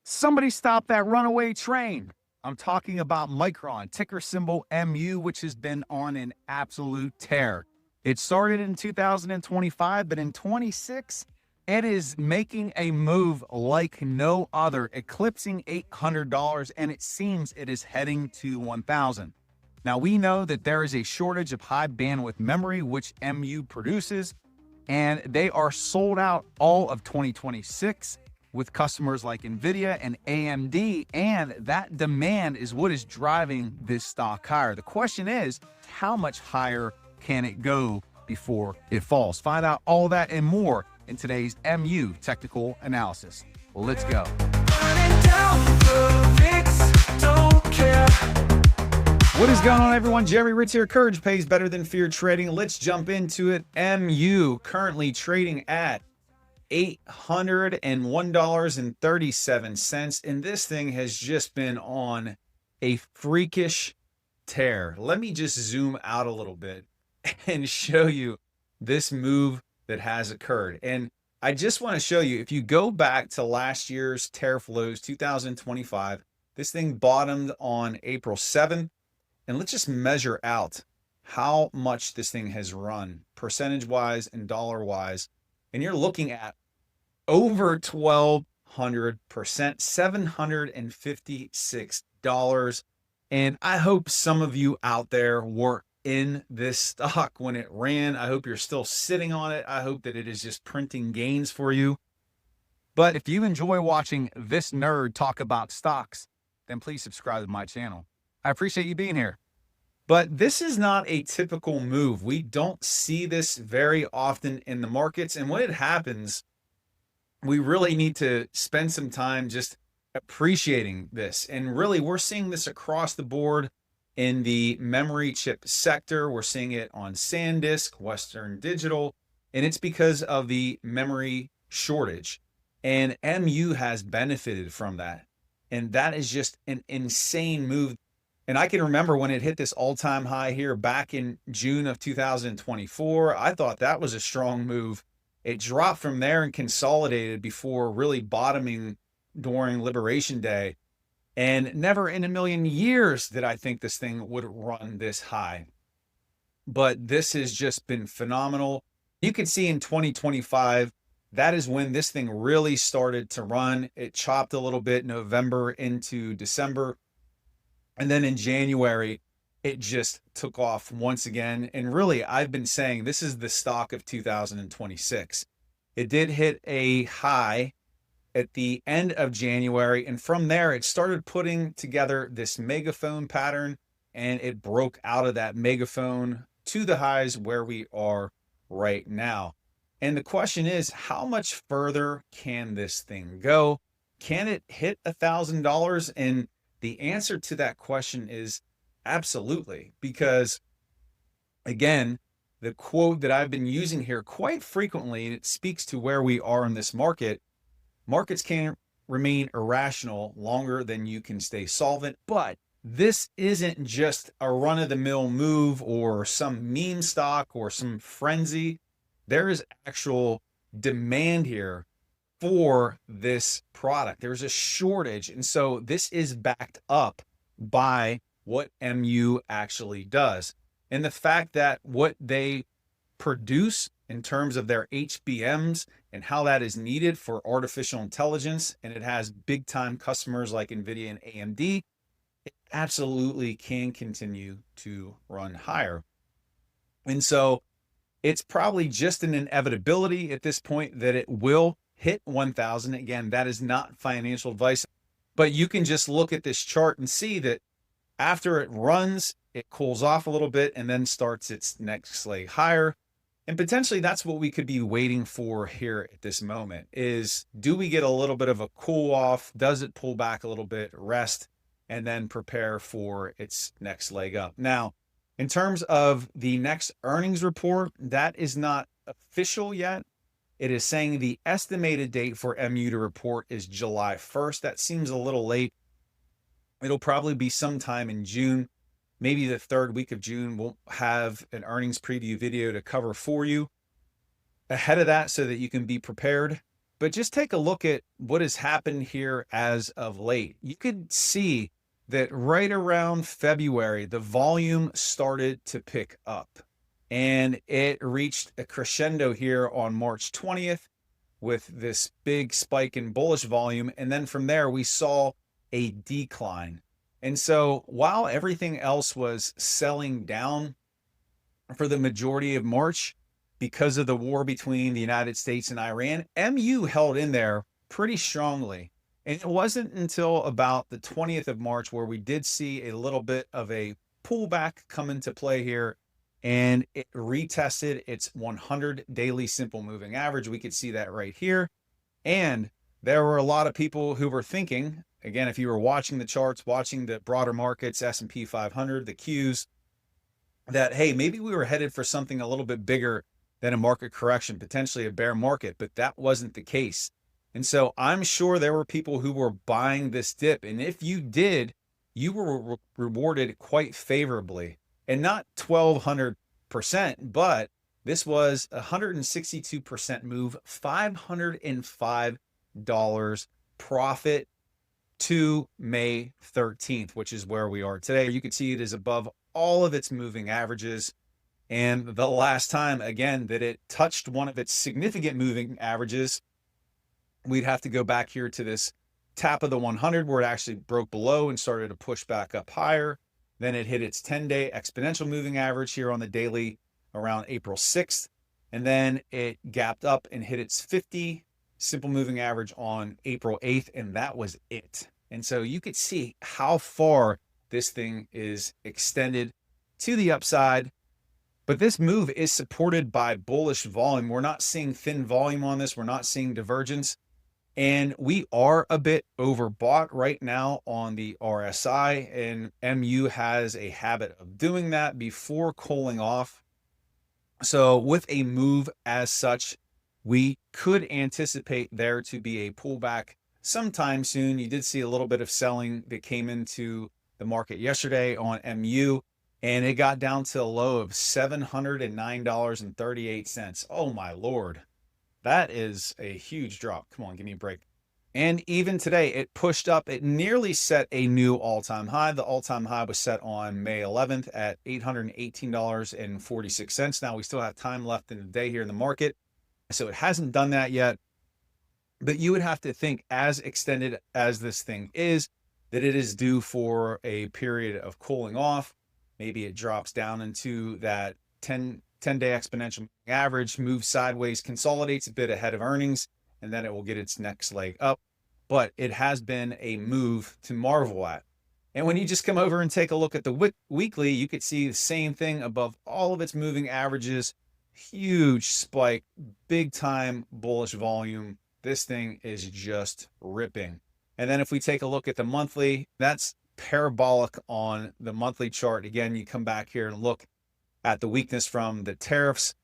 Somebody stop that runaway train. I'm talking about Micron, ticker symbol MU, which has been on an absolute tear. It started in 2025, but in 26, it is making a move like no other, eclipsing $800, and it seems it is heading to 1,000. Now, we know that there is a shortage of high bandwidth memory, which MU produces, and they are sold out all of 2026 with customers like Nvidia and AMD, and that demand is what is driving this stock higher. The question is, how much higher can it go before it falls? Find out all that and more in today's MU technical analysis. Let's go. What is going on, everyone? Jerry Ritz here. Courage pays better than fear trading. Let's jump into it. MU currently trading at $801.37, and this thing has just been on a freakish tear. Let me just zoom out a little bit and show you this move that has occurred. And I just want to show you, if you go back to last year's tear flows, 2025, this thing bottomed on April 7th. And let's just measure out how much this thing has run percentage-wise and dollar-wise. And you're looking at over 1,200%, $756. And I hope some of you out there were in this stock when it ran. I hope you're still sitting on it. I hope that it is just printing gains for you. But if you enjoy watching this nerd talk about stocks, then please subscribe to my channel. I appreciate you being here. But this is not a typical move. We don't see this very often in the markets. And when it happens, we really need to spend some time just appreciating this. And really, we're seeing this across the board in the memory chip sector. We're seeing it on SanDisk, Western Digital, and it's because of the memory shortage. And MU has benefited from that. And that is just an insane move. And I can remember when it hit this all-time high here back in June of 2024, I thought that was a strong move. It dropped from there and consolidated before really bottoming during Liberation Day. And never in a million years did I think this thing would run this high. But this has just been phenomenal. You can see in 2025, that is when this thing really started to run. It chopped a little bit November into December. And then in January, it just took off once again. And really, I've been saying this is the stock of 2026. It did hit a high at the end of January. And from there, it started putting together this megaphone pattern, and it broke out of that megaphone to the highs where we are right now. And the question is, how much further can this thing go? Can it hit $1,000? And the answer to that question is absolutely, because again, the quote that I've been using here quite frequently, and it speaks to where we are in this market, markets can't remain irrational longer than you can stay solvent. But this isn't just a run-of-the-mill move or some meme stock or some frenzy. There is actual demand here for this product. There's a shortage. And so this is backed up by what MU actually does. And the fact that what they produce in terms of their HBMs and how that is needed for artificial intelligence, and it has big time customers like Nvidia and AMD, it absolutely can continue to run higher. And so it's probably just an inevitability at this point that it will hit 1,000. Again, that is not financial advice, but you can just look at this chart and see that after it runs, it cools off a little bit and then starts its next leg higher. And potentially that's what we could be waiting for here at this moment is, do we get a little bit of a cool off? Does it pull back a little bit, rest, and then prepare for its next leg up? Now, in terms of the next earnings report, that is not official yet. It is saying the estimated date for MU to report is July 1st. That seems a little late. It'll probably be sometime in June, maybe the third week of June. We'll have an earnings preview video to cover for you ahead of that so that you can be prepared. But just take a look at what has happened here as of late. You could see that right around February, the volume started to pick up and it reached a crescendo here on March 20th with this big spike in bullish volume. And then from there, we saw a decline. And so while everything else was selling down for the majority of March, because of the war between the United States and Iran, MU held in there pretty strongly. And it wasn't until about the 20th of March where we did see a little bit of a pullback come into play here, and it retested its 100 daily simple moving average. We could see that right here. And there were a lot of people who were thinking, again, if you were watching the charts, watching the broader markets, S&P 500, the Qs, that, hey, maybe we were headed for something a little bit bigger than a market correction, potentially a bear market, but that wasn't the case. And so I'm sure there were people who were buying this dip. And if you did, you were rewarded quite favorably, and not 1,200%, but this was a 162% move, $505 profit to May 13th, which is where we are today. You can see it is above all of its moving averages. And the last time, again, that it touched one of its significant moving averages, we'd have to go back here to this tap of the 100 where it actually broke below and started to push back up higher. Then it hit its 10-day exponential moving average here on the daily around April 6th. And then it gapped up and hit its 50 simple moving average on April 8th. And that was it. And so you could see how far this thing is extended to the upside. But this move is supported by bullish volume. We're not seeing thin volume on this. We're not seeing divergence. And we are a bit overbought right now on the RSI. And MU has a habit of doing that before cooling off. So with a move as such, we could anticipate there to be a pullback sometime soon. You did see a little bit of selling that came into the market yesterday on MU. And it got down to a low of $709.38. Oh my Lord. That is a huge drop. Come on, give me a break. And even today, it pushed up. It nearly set a new all-time high. The all-time high was set on May 11th at $818.46. Now we still have time left in the day here in the market, so it hasn't done that yet. But you would have to think, as extended as this thing is, that it is due for a period of cooling off. Maybe it drops down into that 10-day exponential average, moves sideways, consolidates a bit ahead of earnings, and then it will get its next leg up. But it has been a move to marvel at. And when you just come over and take a look at the weekly, you could see the same thing above all of its moving averages. Huge spike, big time bullish volume. This thing is just ripping. And then if we take a look at the monthly, that's parabolic on the monthly chart. Again, you come back here and look at the weakness from the tariffs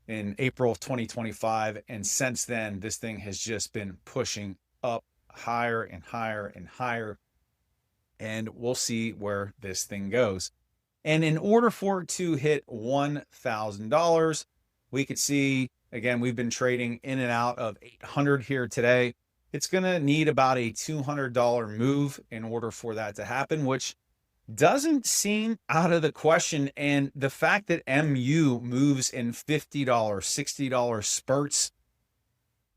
in April of 2025. And since then, this thing has just been pushing up higher and higher and higher. And we'll see where this thing goes. And in order for it to hit $1,000, we could see, again, we've been trading in and out of 800 here today. It's going to need about a $200 move in order for that to happen, which doesn't seem out of the question. And the fact that MU moves in $50, $60 spurts,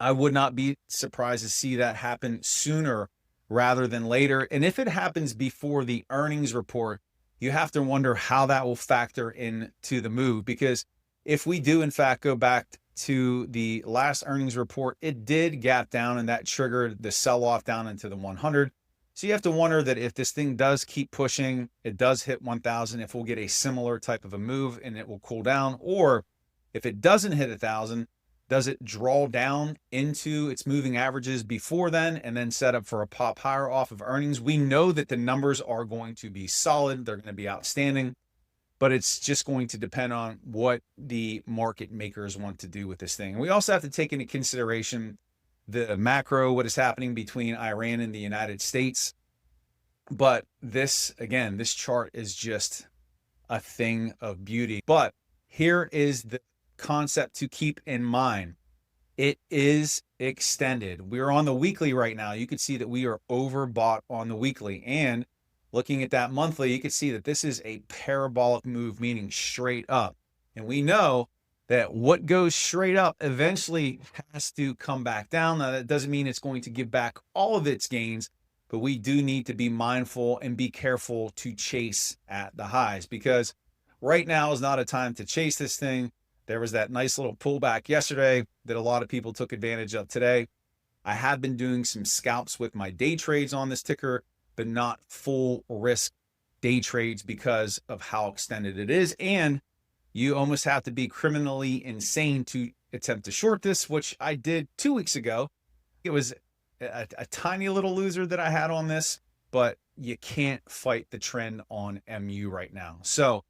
I would not be surprised to see that happen sooner rather than later. And if it happens before the earnings report, you have to wonder how that will factor into the move. Because if we do, in fact, go back to the last earnings report, it did gap down, and that triggered the sell-off down into the 100. So you have to wonder that if this thing does keep pushing, it does hit 1,000, if we'll get a similar type of a move and it will cool down. Or if it doesn't hit 1,000, does it draw down into its moving averages before then and then set up for a pop higher off of earnings? We know that the numbers are going to be solid. They're going to be outstanding. But it's just going to depend on what the market makers want to do with this thing. And we also have to take into consideration the macro, what is happening between Iran and the United States. But this, again, this chart is just a thing of beauty. But here is the concept to keep in mind. it is extended. We're on the weekly right now. You can see that we are overbought on the weekly. And looking at that monthly, you can see that this is a parabolic move, meaning straight up. And we know that what goes straight up eventually has to come back down. Now, that doesn't mean it's going to give back all of its gains, but we do need to be mindful and be careful to chase at the highs, because right now is not a time to chase this thing. There was that nice little pullback yesterday that a lot of people took advantage of today. I have been doing some scalps with my day trades on this ticker, but not full risk day trades because of how extended it is. And you almost have to be criminally insane to attempt to short this, which I did 2 weeks ago. It was a tiny little loser that I had on this, but you can't fight the trend on MU right now. So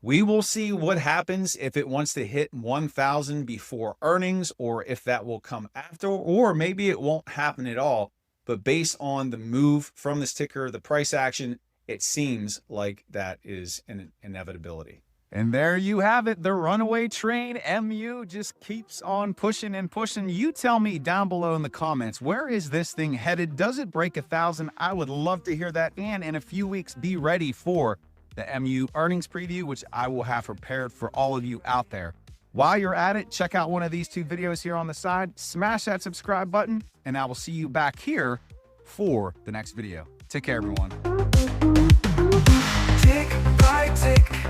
we will see what happens if it wants to hit 1,000 before earnings, or if that will come after, or maybe it won't happen at all. But based on the move from this ticker, the price action, it seems like that is an inevitability. And there you have it. The runaway train, MU, just keeps on pushing and pushing. You tell me down below in the comments, where is this thing headed? Does it break 1,000? I would love to hear that. And in a few weeks, be ready for the MU earnings preview, which I will have prepared for all of you out there. While you're at it, check out one of these 2 videos here on the side. Smash that subscribe button, and I will see you back here for the next video. Take care, everyone. Tick by tick.